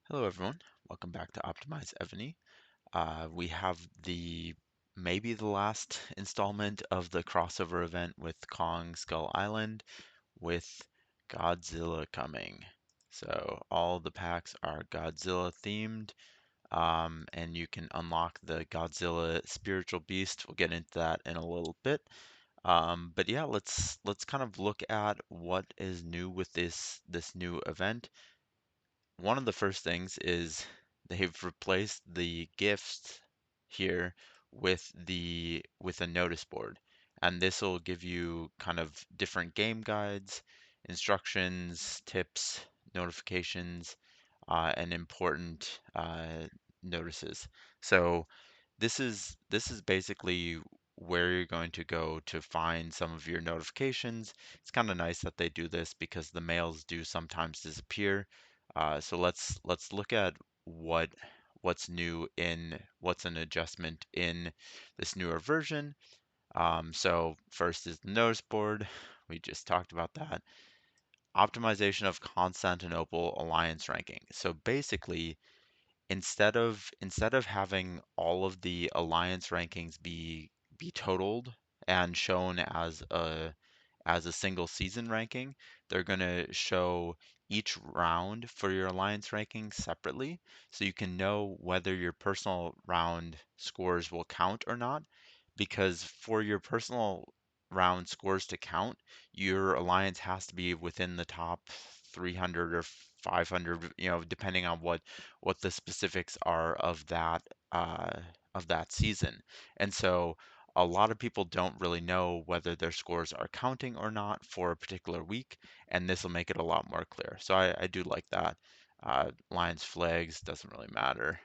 Hello everyone, welcome back to Optimize Evony. We have the maybe the last installment of the crossover event with Kong Skull Island with Godzilla coming. So all the packs are Godzilla themed, and you can unlock the Godzilla spiritual beast. We'll get into that in a little bit. But yeah, let's kind of look at what is new with this new event. One of the first things is they've replaced the gifts here with a notice board. And this will give you kind of different game guides, instructions, tips, notifications, and important notices. So this is basically where you're going to go to find some of your notifications. It's kind of nice that they do this because the mails do sometimes disappear. So let's look at what what's new in what's an adjustment in this newer version. So first is the notice board. We just talked about that. Optimization of Constantinople alliance ranking. So basically, instead of having all of the alliance rankings be totaled and shown as a single season ranking, they're going to show each round for your alliance ranking separately so you can know whether your personal round scores will count or not. Because for your personal round scores to count, your alliance has to be within the top 300 or 500, depending on what the specifics are uh, of that season. And so a lot of people don't really know whether their scores are counting or not for a particular week, and this will make it a lot more clear. So I do like that. Lions flags doesn't really matter.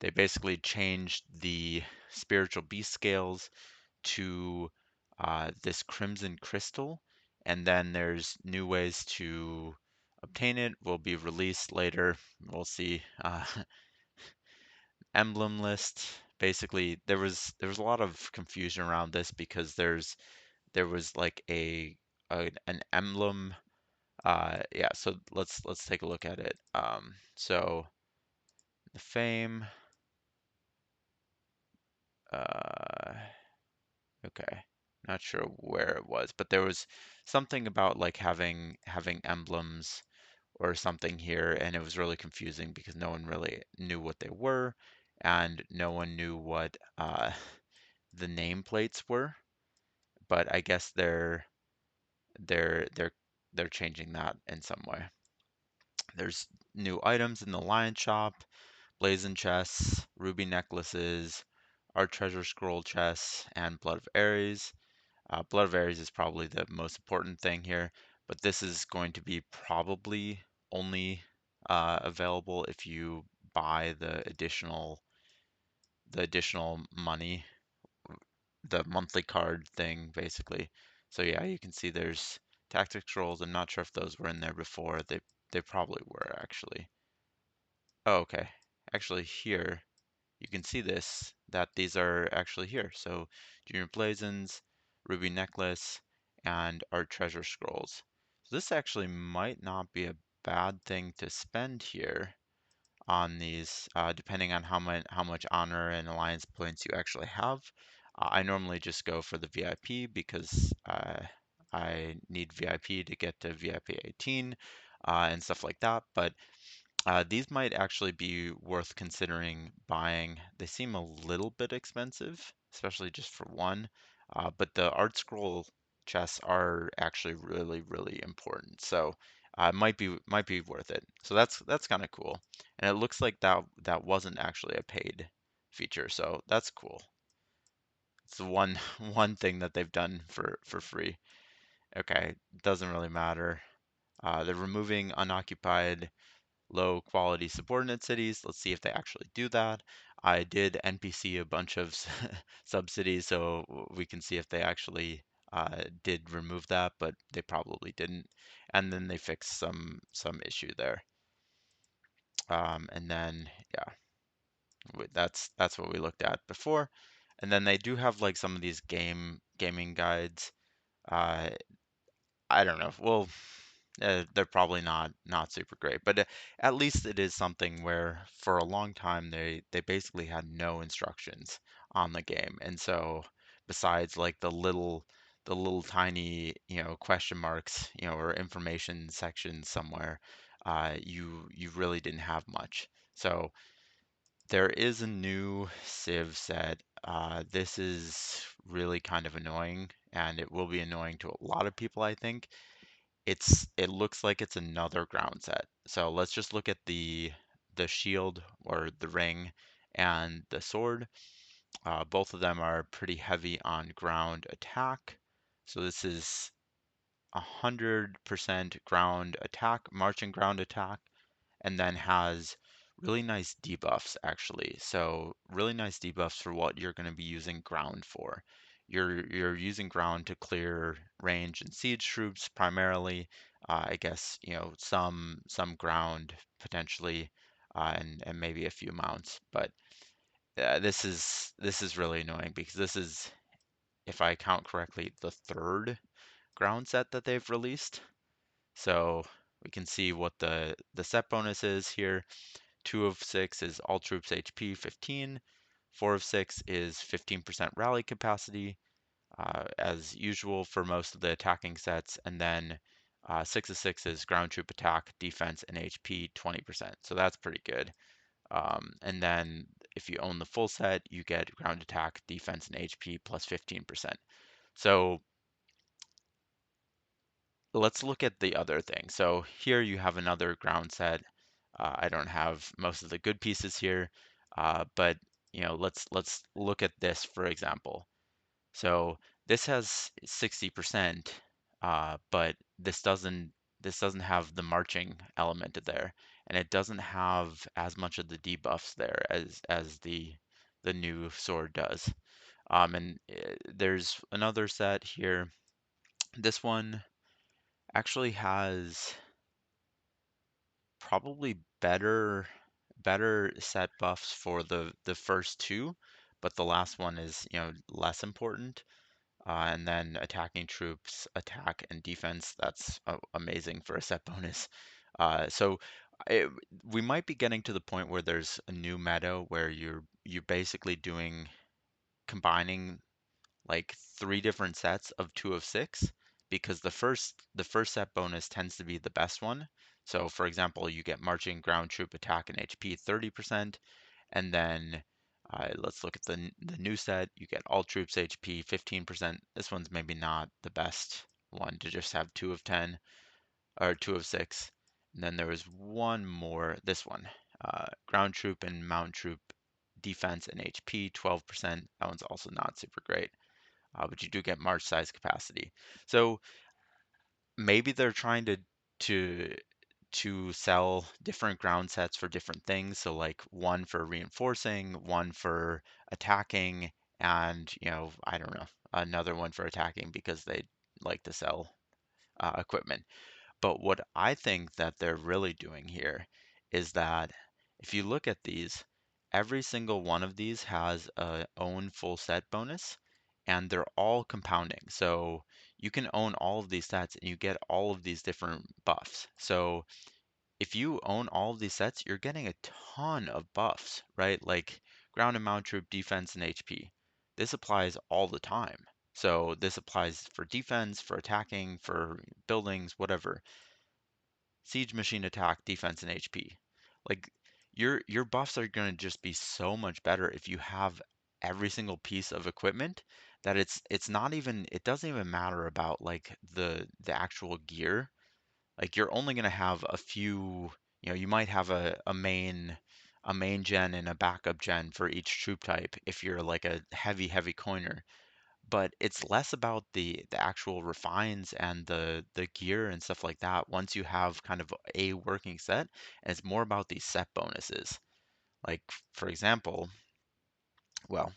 They basically changed the spiritual beast scales to this crimson crystal, and then there's new ways to obtain it. Will be released later. We'll see. Emblem list. Basically, there was a lot of confusion around this because there was like an emblem. Yeah. So let's take a look at it. So the fame. Uh, Okay. Not sure where it was, but there was something about like having emblems or something here, and it was really confusing because no one really knew what they were, and no one knew what the nameplates were. But I guess they're they're they're changing that in some way. There's new items in the lion shop, blazon chests, ruby necklaces, art treasure scroll chests, and blood of Ares. Blood of Ares is probably the most important thing here, but this is going to be probably only available if you buy the additional money, the monthly card thing, basically. So yeah, you can see there's tactic scrolls. I'm not sure if those were in there before. They probably were actually. Oh, okay. Actually, here you can see this that these are actually here. So Junior Blazons, Ruby Necklace, and our treasure scrolls. So this actually might not be a bad thing to spend here on these, depending on how much honor and alliance points you actually have. I normally just go for the VIP because I need VIP to get to VIP 18 and stuff like that. But these might actually be worth considering buying. They seem a little bit expensive, especially just for one. But the art scroll chests are actually really, really important. So might be worth it. So that's kind of cool. And it looks like that wasn't actually a paid feature. So that's cool. It's the one one thing that they've done for free. Okay, doesn't really matter. They're removing unoccupied low quality subordinate cities. Let's see if they actually do that. I did NPC a bunch of subsidies, so we can see if they actually did remove that, but they probably didn't. And then they fixed some issue there. And then yeah, that's what we looked at before. And then they do have like some of these gaming guides. Uh, I don't know. Well, they're probably not super great, but at least it is something where for a long time they basically had no instructions on the game, and so besides like the little tiny question marks or information section somewhere, you really didn't have much. So there is a new Civ set. This is really kind of annoying, and it will be annoying to a lot of people, I think. It looks like it's another ground set. So let's just look at the shield or the ring and the sword. Both of them are pretty heavy on ground attack. So this is 100% ground attack, marching ground attack, and then has really nice debuffs actually. So really nice debuffs for what you're going to be using ground for. You're using ground to clear range and siege troops primarily. I guess some ground potentially, and maybe a few mounts. But this is really annoying because this is, if I count correctly, the third ground set that they've released. So we can see what the set bonus is here. 2 of 6 is all troops HP 15. 4 of 6 is 15% rally capacity, as usual for most of the attacking sets. And then 6 of 6 is ground troop attack, defense, and HP 20%. So that's pretty good. And then if you own the full set, you get ground attack, defense, and HP plus 15%. So let's look at the other thing. So here you have another ground set. I don't have most of the good pieces here, but let's look at this for example. So this has 60%, but this doesn't have the marching element there, and it doesn't have as much of the debuffs there as the new sword does. And there's another set here. This one actually has probably better set buffs for the first two, but the last one is less important. And then attacking troops, attack and defense. That's amazing for a set bonus. So it, we might be getting to the point where there's a new meta where you're basically doing combining like three different sets of 2 of 6 because the first set bonus tends to be the best one. So for example, you get marching, ground troop, attack, and HP 30%, and then let's look at the new set. You get all troops HP 15%. This one's maybe not the best one to just have 2 of 10 or 2 of 6. And then there was one more, this one, ground troop and mount troop defense and HP 12%. That one's also not super great, but you do get march size capacity. So maybe they're trying to to sell different ground sets for different things. So like one for reinforcing, one for attacking, and I don't know, another one for attacking because they like to sell equipment. But what I think that they're really doing here is that if you look at these, every single one of these has a own full set bonus, and they're all compounding. So you can own all of these sets and you get all of these different buffs. So if you own all of these sets, you're getting a ton of buffs, right? Like ground and mount troop, defense, and HP. This applies all the time. So this applies for defense, for attacking, for buildings, whatever. Siege machine attack, defense, and HP. Like your buffs are going to just be so much better if you have every single piece of equipment that it's not even it doesn't even matter about like the actual gear. Like you're only going to have a few, you might have a main gen and a backup gen for each troop type if you're like a heavy coiner, but it's less about the actual refines and the gear and stuff like that once you have kind of a working set, and it's more about these set bonuses. Like for example, well,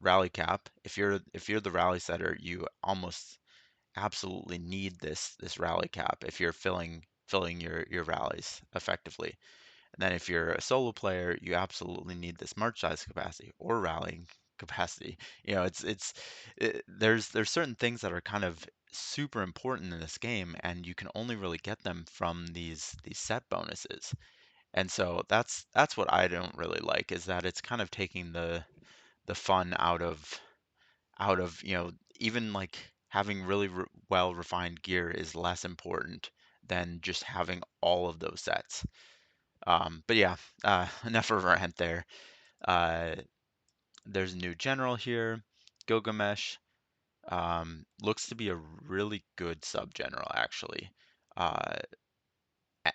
rally cap, if you're the rally setter, you almost absolutely need this rally cap if you're filling your rallies effectively. And then if you're a solo player, you absolutely need this march size capacity or rallying capacity. There's certain things that are kind of super important in this game, and you can only really get them from these set bonuses. And so that's what I don't really like, is that it's kind of taking the fun out of, even like having really well refined gear is less important than just having all of those sets. But yeah, enough of a rant there. Uh, there's a new general here, Gilgamesh. Looks to be a really good sub general actually. Uh, a-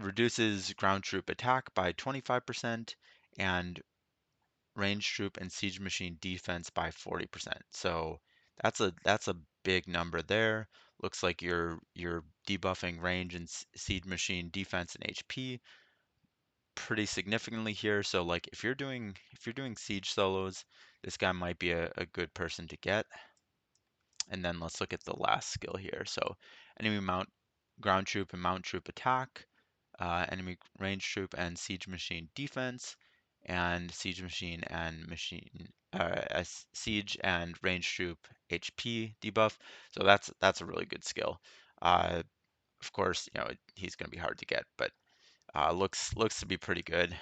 Reduces ground troop attack by 25% and range troop and siege machine defense by 40%. So that's a big number there. Looks like you're debuffing range and siege machine defense and HP pretty significantly here. So like if you're doing siege solos, this guy might be a good person to get. And then let's look at the last skill here. So enemy mount ground troop and mount troop attack, enemy range troop and siege machine defense, and siege machine and siege and range troop HP debuff. So that's a really good skill. Uh, of course, he's going to be hard to get, but looks to be pretty good.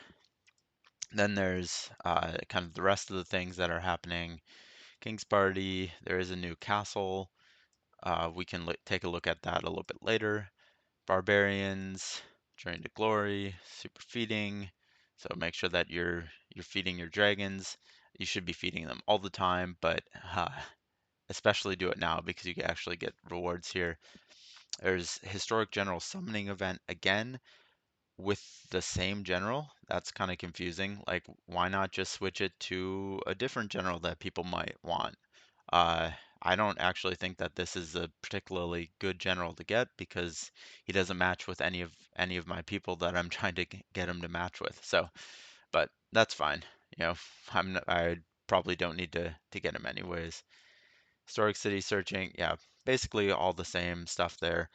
Then there's kind of the rest of the things that are happening. King's Party, there is a new castle. We can take a look at that a little bit later. Barbarians, Journey to Glory, super feeding. So make sure that you're feeding your dragons. You should be feeding them all the time, but especially do it now because you can actually get rewards here. There's Historic General Summoning event again with the same general. That's kind of confusing. Like, why not just switch it to a different general that people might want? Uh, I don't actually think that this is a particularly good general to get because he doesn't match with any of my people that I'm trying to get him to match with. So, but that's fine. You know, I probably don't need to get him anyways. Historic city searching, yeah, basically all the same stuff there.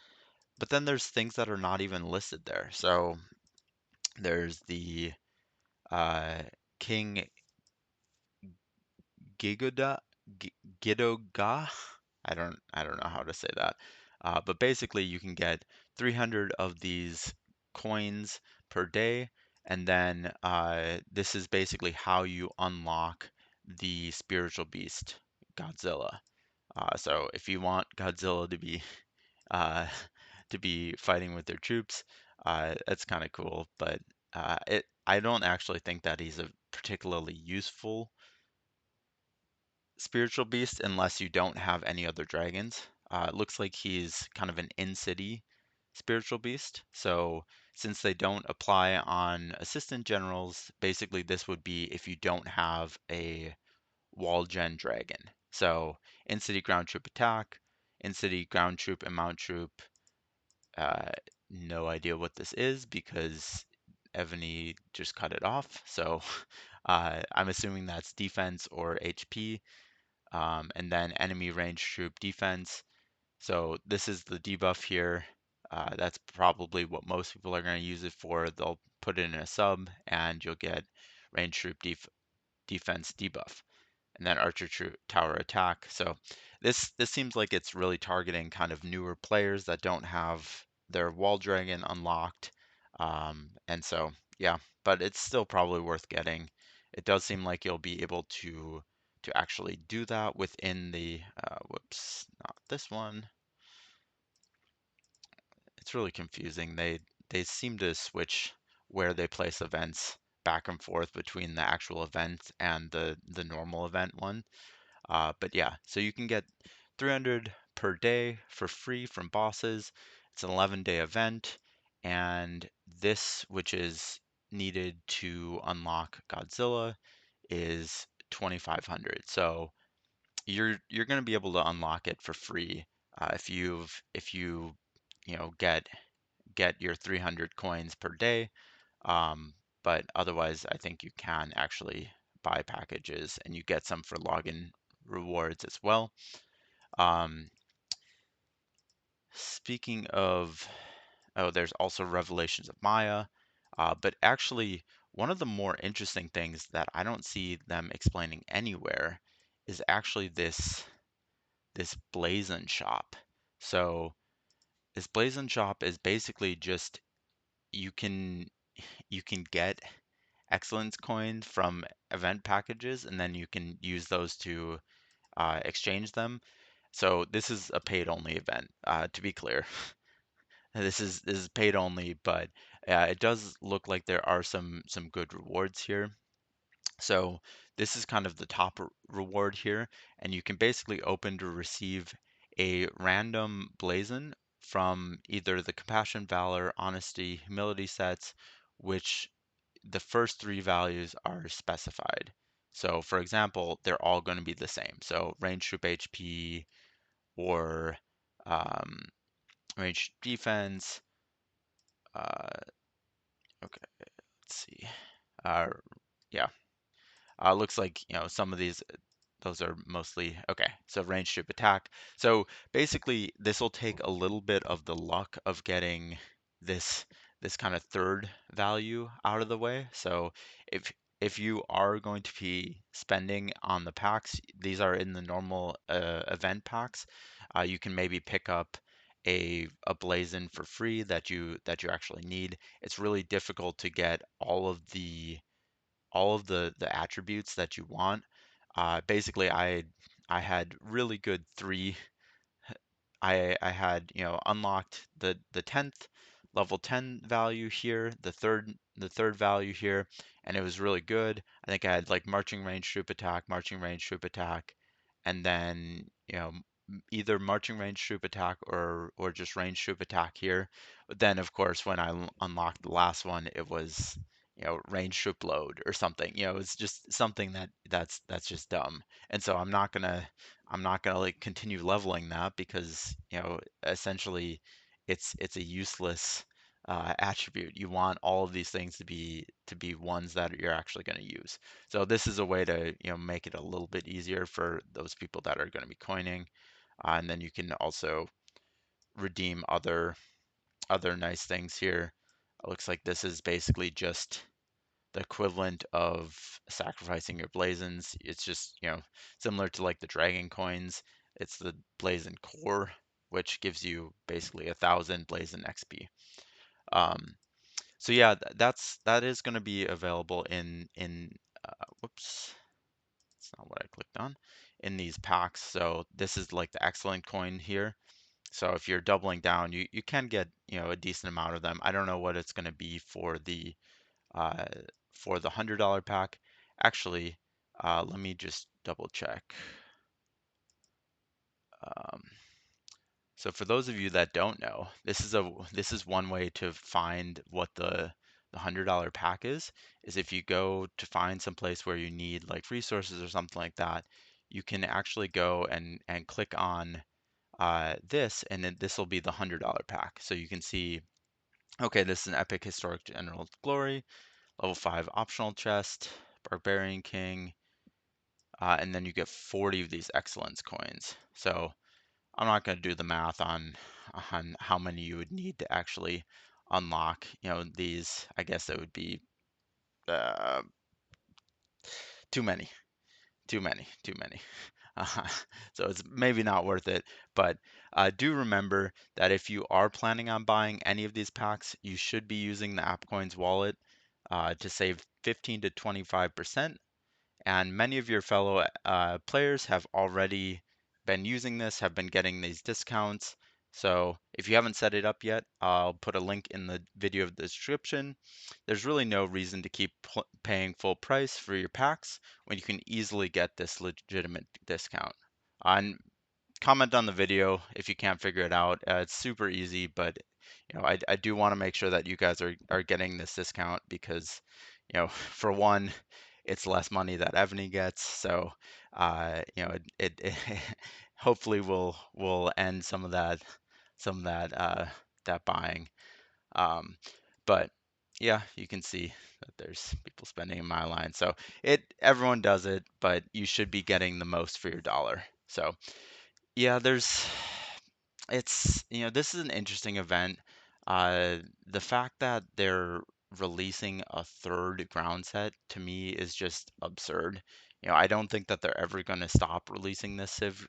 But then there's things that are not even listed there. So there's the uh, King Gigoda Gidoga. I don't know how to say that. But basically you can get 300 of these coins per day, and then this is basically how you unlock the spiritual beast Godzilla. So if you want Godzilla uh, to be fighting with their troops, it's kind of cool. But I don't actually think that he's a particularly useful spiritual beast unless you don't have any other dragons. It looks like he's kind of an in-city spiritual beast. So since they don't apply on assistant generals, basically this would be if you don't have a wall gen dragon. So in-city ground troop attack, in-city ground troop and mount troop. Uh, no idea what this is because Evony just cut it off. So I'm assuming that's defense or HP, and then enemy range troop defense. So this is the debuff here. That's probably what most people are going to use it for. They'll put it in a sub, and you'll get range troop defense debuff, and then archer tower attack. So this seems like it's really targeting kind of newer players that don't have their wall dragon unlocked. And so yeah, but it's still probably worth getting. It does seem like you'll be able to actually do that within the whoops, not this one. It's really confusing. They seem to switch where they place events back and forth between the actual event and the normal event one. But yeah, so you can get 300 per day for free from bosses. It's an 11-day event, and this, which is needed to unlock Godzilla, is 2,500. So you're going to be able to unlock it for free if you get your 300 coins per day. Um, but otherwise, I think you can actually buy packages and you get some for login rewards as well. Um, Speaking of, oh, there's also Revelations of Maya. But actually, one of the more interesting things that I don't see them explaining anywhere is actually this blazon shop. So this blazon shop is basically just you can you can get excellence coins from event packages, and then you can use those to exchange them. So this is a paid only event, to be clear. This is paid only, but it does look like there are some good rewards here. So this is kind of the top reward here, and you can basically open to receive a random blazon from either the compassion, valor, honesty, humility sets, which the first three values are specified. So for example, they're all going to be the same. So range troop HP or um, range defense. Uh, okay, let's see. Uh, yeah, looks like some of these those are mostly okay. So range troop attack. So basically, this will take a little bit of the luck of getting this this kind of third value out of the way. So if if you are going to be spending on the packs, these are in the normal event packs. You can maybe pick up a blazon for free that you actually need. It's really difficult to get all of the attributes that you want. Basically, I had really good three. I had unlocked the 10th level 10 value here, the third value here, and it was really good. I think I had like marching range troop attack, and then either marching range troop attack or just range troop attack here. But then of course when I unlocked the last one, it was range troop load or something. It's just something that's just dumb. And so I'm not gonna like continue leveling that because essentially it's a useless attribute. You want all of these things to be ones that you're actually going to use. So this is a way to make it a little bit easier for those people that are going to be coining, and then you can also redeem other nice things here. It looks like this is basically just the equivalent of sacrificing your blazons. It's just, similar to like the dragon coins. It's the blazon core, which gives you basically 1,000 blazon XP. Um, so yeah, that is going to be available in whoops, that's not what I clicked on, in these packs. So this is like the excellent coin here. So if you're doubling down, you can get a decent amount of them. I don't know what it's going to be uh, for the $100 pack. Actually, let me just double check. Um, so for those of you that don't know, this is one way to find what the $100 pack is if you go to find some place where you need like resources or something like that, you can actually go and click on this, and then this will be the $100 pack. So you can see, okay, this is an epic historic general glory, level 5 optional chest, barbarian king, and then you get 40 of these excellence coins. So I'm not going to do the math on how many you would need to actually unlock, these. I guess it would be uh, too many, too many. Uh, so it's maybe not worth it, but do remember that if you are planning on buying any of these packs, you should be using the AppCoins wallet to save 15 to 25%. And many of your fellow players have already been using this, have been getting these discounts. So if you haven't set it up yet, I'll put a link in the video of the description. There's really no reason to keep paying full price for your packs when you can easily get this legitimate discount. And comment on the video if you can't figure it out. It's super easy, but I do want to make sure that you guys are getting this discount because for one, it's less money that Evony gets, so it hopefully will end some of that buying. Um, but yeah, you can see that there's people spending in my line. So everyone does it, but you should be getting the most for your dollar. So yeah, this is an interesting event. The fact that they're releasing a third ground set to me is just absurd. I don't think that they're ever going to stop releasing this Civ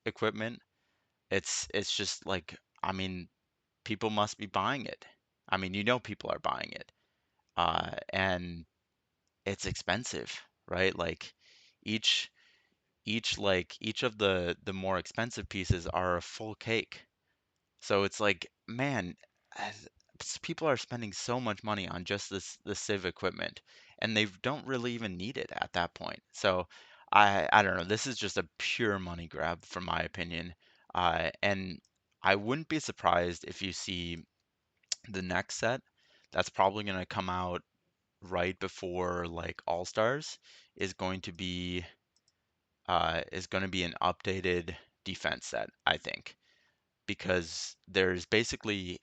equipment. It's just like, I mean, people must be buying it. I mean, people are buying it. And it's expensive, right? Like each each of the more expensive pieces are a full cake. So it's like, man, people are spending so much money on just this Civ equipment, and they don't really even need it at that point. So I don't know. This is just a pure money grab, from my opinion. And I wouldn't be surprised if you see the next set that's probably going to come out right before like All Stars is going to be an updated defense set, I think, because there's basically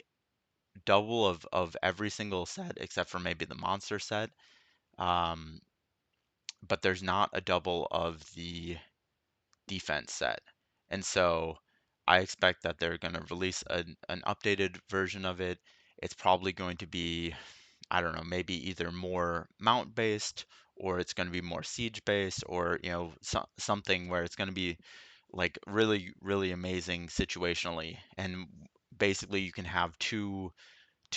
double of every single set except for maybe the monster set. Um, but there's not a double of the defense set. And so I expect that they're going to release an updated version of it. It's probably going to be, I don't know, maybe either more mount based, or it's going to be more siege based, or something where it's going to be like really really amazing situationally, and basically you can have two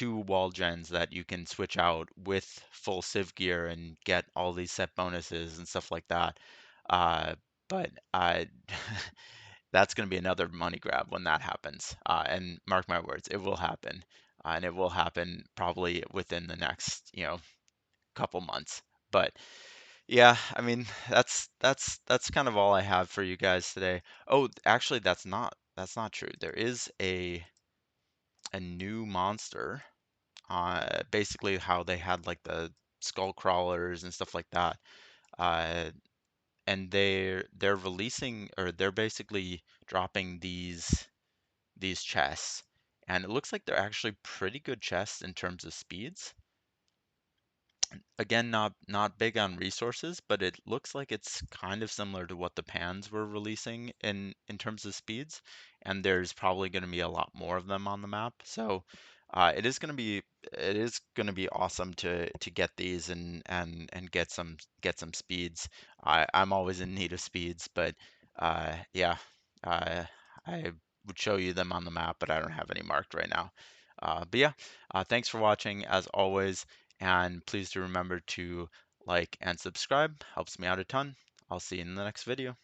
wall gens that you can switch out with full civ gear and get all these set bonuses and stuff like that. Uh, but that's going to be another money grab when that happens. And mark my words, it will happen. And it will happen probably within the next, couple months. But yeah, I mean, that's kind of all I have for you guys today. Oh, actually, that's not true. There is a new monster. Basically how they had like the skull crawlers and stuff like that. Uh, and they're releasing, or they're basically dropping these chests, and it looks like they're actually pretty good chests in terms of speeds. Again, not big on resources, but it looks like it's kind of similar to what the pans were releasing in terms of speeds, and there's probably going to be a lot more of them on the map. So it is going to be awesome to get these and get some speeds. I'm always in need of speeds, but yeah, uh, I would show you them on the map, but I don't have any marked right now. But yeah, thanks for watching as always. And please do remember to like and subscribe. Helps me out a ton. I'll see you in the next video.